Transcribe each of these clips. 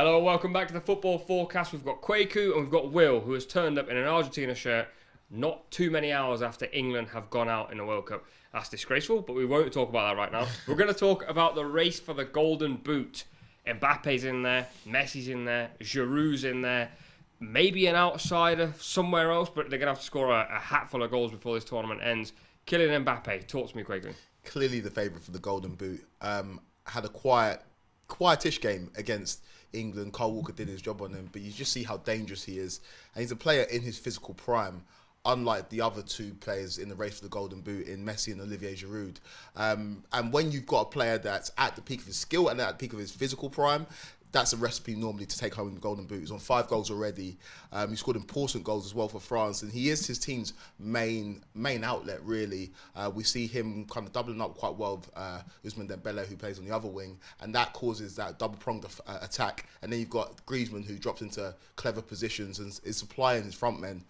Hello and welcome back to the Football Forecast. We've got Kweku and we've got Will, who has turned up in an Argentina shirt not too many hours after England have gone out in the World Cup. That's disgraceful, but we won't talk about that right now. We're going to talk about the race for the Golden Boot. Mbappe's in there, Messi's in there, Giroud's in there, maybe an outsider somewhere else, but they're going to have to score a hatful of goals before this tournament ends. Kylian Mbappe, talk to me, Kweku. Clearly the favourite for the Golden Boot. Had a quietish game against England. Kyle Walker did his job on him, but you just see how dangerous he is. And he's a player in his physical prime, unlike the other two players in the race for the Golden Boot in Messi and Olivier Giroud. And when you've got a player that's at the peak of his skill and at the peak of his physical prime, that's a recipe normally to take home the Golden Boot. He's on 5 goals already. He scored important goals as well for France, and he is his team's main outlet, really. We see him kind of doubling up quite well with Ousmane Dembele, who plays on the other wing, and that causes that double-pronged attack. And then you've got Griezmann, who drops into clever positions and is supplying his front men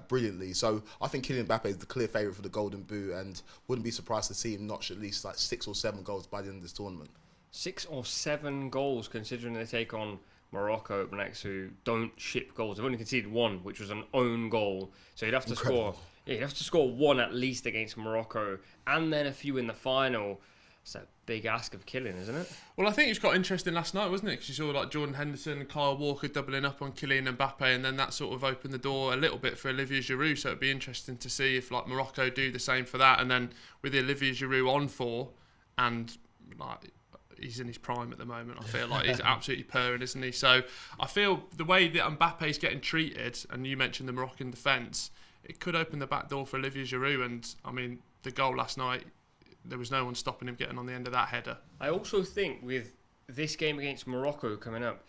brilliantly. So I think Kylian Mbappe is the clear favourite for the Golden Boot, and wouldn't be surprised to see him notch at least like 6 or 7 goals by the end of this tournament. 6 or 7 goals, considering they take on Morocco up next, who don't ship goals. They've only conceded 1, which was an own goal. So you'd have to score. Yeah, you'd have to score 1 at least against Morocco, and then a few in the final. It's a big ask of Kylian, isn't it? Well, I think it's got interesting last night, wasn't it? Because you saw like Jordan Henderson and Kyle Walker doubling up on Kylian Mbappe, and then that sort of opened the door a little bit for Olivier Giroud. So it'd be interesting to see if like Morocco do the same for that, and then with Olivier Giroud on 4, and like, he's in his prime at the moment. I feel like he's absolutely purring, isn't he? So I feel the way that Mbappe's getting treated, and you mentioned the Moroccan defence, it could open the back door for Olivier Giroud. And I mean, the goal last night, there was no one stopping him getting on the end of that header. I also think with this game against Morocco coming up,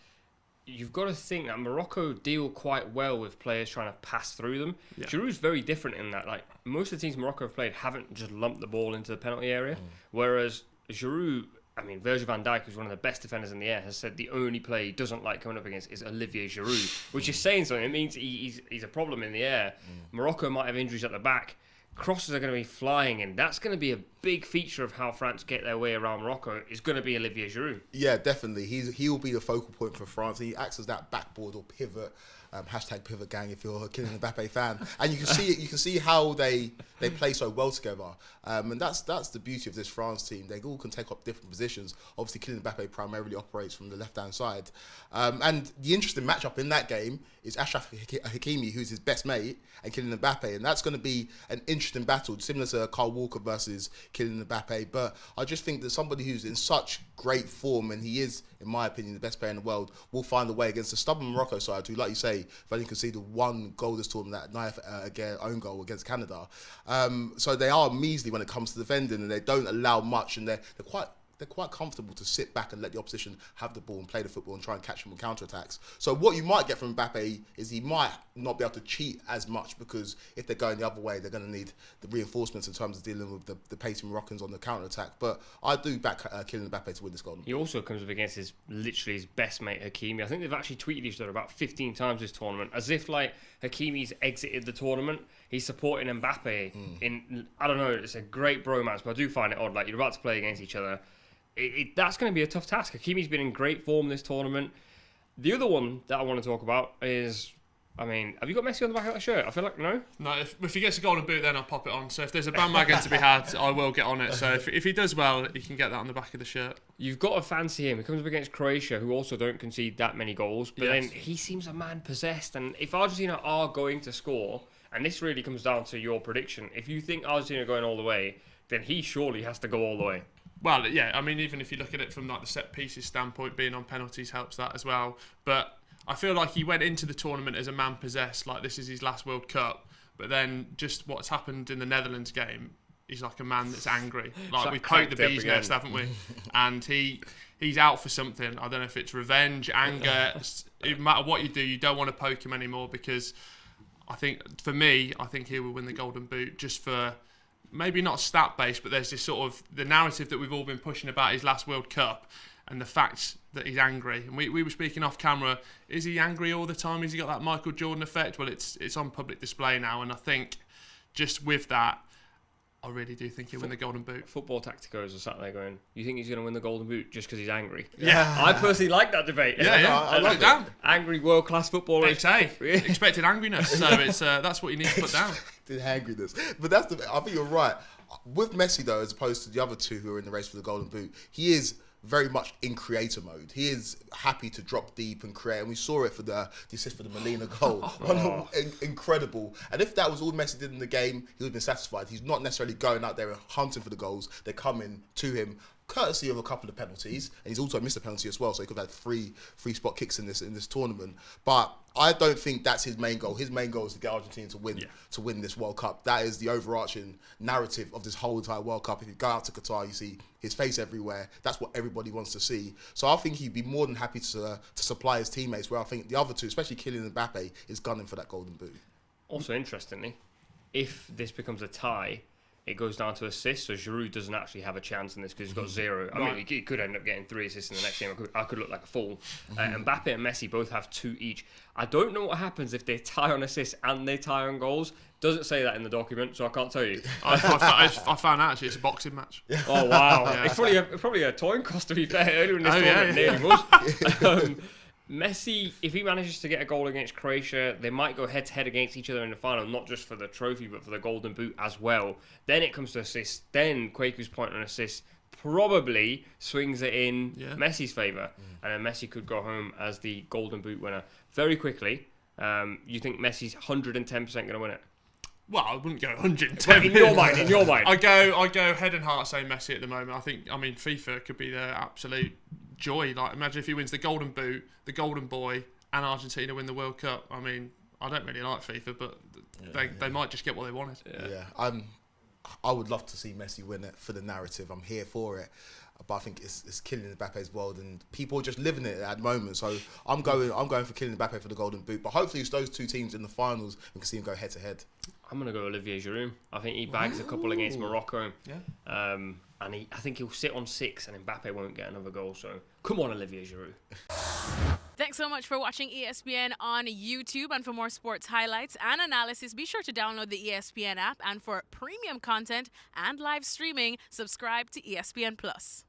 you've got to think that Morocco deal quite well with players trying to pass through them. Yeah. Giroud's very different in that. Like, most of the teams Morocco have played haven't just lumped the ball into the penalty area, whereas Giroud, I mean, Virgil van Dijk, who's one of the best defenders in the air, has said the only player he doesn't like coming up against is Olivier Giroud, which is saying something. It means he's a problem in the air. Morocco might have injuries at the back. Crosses are going to be flying in. That's going to be a big feature of how France get their way around Morocco. Is going to be Olivier Giroud. Yeah, definitely. He will be the focal point for France. He acts as that backboard or pivot. Hashtag pivot gang if you're a Kylian Mbappe fan, and you can see it. You can see how they play so well together, and that's the beauty of this France team. They all can take up different positions. Obviously, Kylian Mbappe primarily operates from the left hand side, and the interesting matchup in that game is Achraf Hakimi, who's his best mate, and Kylian Mbappe, and that's going to be an interesting battle, similar to Kyle Walker versus Kylian Mbappe. But I just think that somebody who's in such great form, and he is, in my opinion, the best player in the world, will find a way against the stubborn Morocco side, who, like you say, have only conceded 1 goal this tournament, that own goal against Canada. So they are measly when it comes to defending, and they don't allow much, and they're quite comfortable to sit back and let the opposition have the ball and play the football and try and catch them on counter-attacks. So what you might get from Mbappe is he might not be able to cheat as much, because if they're going the other way, they're going to need the reinforcements in terms of dealing with the pacey Moroccans on the counter-attack. But I do back Kylian Mbappe to win this goal. He also comes up against literally his best mate, Hakimi. I think they've actually tweeted each other about 15 times this tournament, as if like Hakimi's exited the tournament. He's supporting Mbappe in, I don't know, it's a great bromance, but I do find it odd. Like, you're about to play against each other. That's going to be a tough task. Hakimi's been in great form this tournament. The other one that I want to talk about is, I mean, have you got Messi on the back of that shirt? I feel like no. No, if he gets a Golden Boot, then I'll pop it on. So if there's a bandwagon to be had, I will get on it. So if he does well, he can get that on the back of the shirt. You've got to fancy him. He comes up against Croatia, who also don't concede that many goals. But Yes. then he seems a man possessed. And if Argentina are going to score, and this really comes down to your prediction, if you think Argentina are going all the way, then he surely has to go all the way. Well, yeah, I mean, even if you look at it from like the set pieces standpoint, being on penalties helps that as well. But I feel like he went into the tournament as a man possessed, like this is his last World Cup. But then just what's happened in the Netherlands game, he's like a man that's angry. Like we've poked the bee's nest, haven't we? And he's out for something. I don't know if it's revenge, anger. No matter what you do, you don't want to poke him anymore, because I think he will win the Golden Boot just for, maybe not stat-based, but there's this sort of the narrative that we've all been pushing about his last World Cup and the fact that he's angry. And we were speaking off camera, is he angry all the time? Has he got that Michael Jordan effect? Well, it's on public display now, and I think just with that, I really do think he'll win the Golden Boot. Football tacticos are sat there going, you think he's going to win the Golden Boot just because he's angry? Yeah. I personally like that debate. I like that. Angry world-class footballer. Expected angriness. So it's that's what you need to put down. The angriness. But I think you're right. With Messi, though, as opposed to the other two who are in the race for the Golden Boot, he is very much in creator mode. He is happy to drop deep and create, and we saw it for the assist for the Molina goal. Incredible. And if that was all Messi did in the game, he would have been satisfied. He's not necessarily going out there and hunting for the goals. They're coming to him, courtesy of a couple of penalties, and he's also missed a penalty as well, so he could have had three spot kicks in this tournament. But I don't think that's his main goal. His main goal is to get Argentina to win this World Cup. That is the overarching narrative of this whole entire World Cup. If you go out to Qatar, you see his face everywhere. That's what everybody wants to see. So I think he'd be more than happy to supply his teammates, where I think the other two, especially Kylian Mbappe, is gunning for that Golden Boot. Also, interestingly, if this becomes a tie, it goes down to assists, so Giroud doesn't actually have a chance in this because he's got 0. I mean, he could end up getting 3 assists in the next game. I could look like a fool. Mbappe and Messi both have 2 each. I don't know what happens if they tie on assists and they tie on goals. Doesn't say that in the document, so I can't tell you. I found out actually it's a boxing match. Oh, wow. Yeah. It's probably a toying cost, to be fair. Earlier in this tournament, nearly was. Messi, if he manages to get a goal against Croatia, they might go head-to-head against each other in the final, not just for the trophy, but for the Golden Boot as well. Then it comes to assists. Then Kweku's point on assists probably swings it in Messi's favour. And then Messi could go home as the Golden Boot winner. Very quickly, you think Messi's 110% going to win it? Well, I wouldn't go 110. In your mind. I go head and heart saying Messi at the moment. I mean, FIFA could be their absolute joy. Like, imagine if he wins the Golden Boot, the Golden Boy, and Argentina win the World Cup. I mean, I don't really like FIFA, but they might just get what they wanted. I would love to see Messi win it for the narrative. I'm here for it. But I think it's Kylian Mbappe's world, and people are just living it at the moment. So I'm going for Kylian Mbappe for the Golden Boot. But hopefully it's those two teams in the finals, we can see him go head to head. I'm going to go Olivier Giroud. I think he bags a couple against Morocco. Yeah. And I think he'll sit on 6 and Mbappe won't get another goal. So come on, Olivier Giroud. Thanks so much for watching ESPN on YouTube. And for more sports highlights and analysis, be sure to download the ESPN app. And for premium content and live streaming, subscribe to ESPN Plus.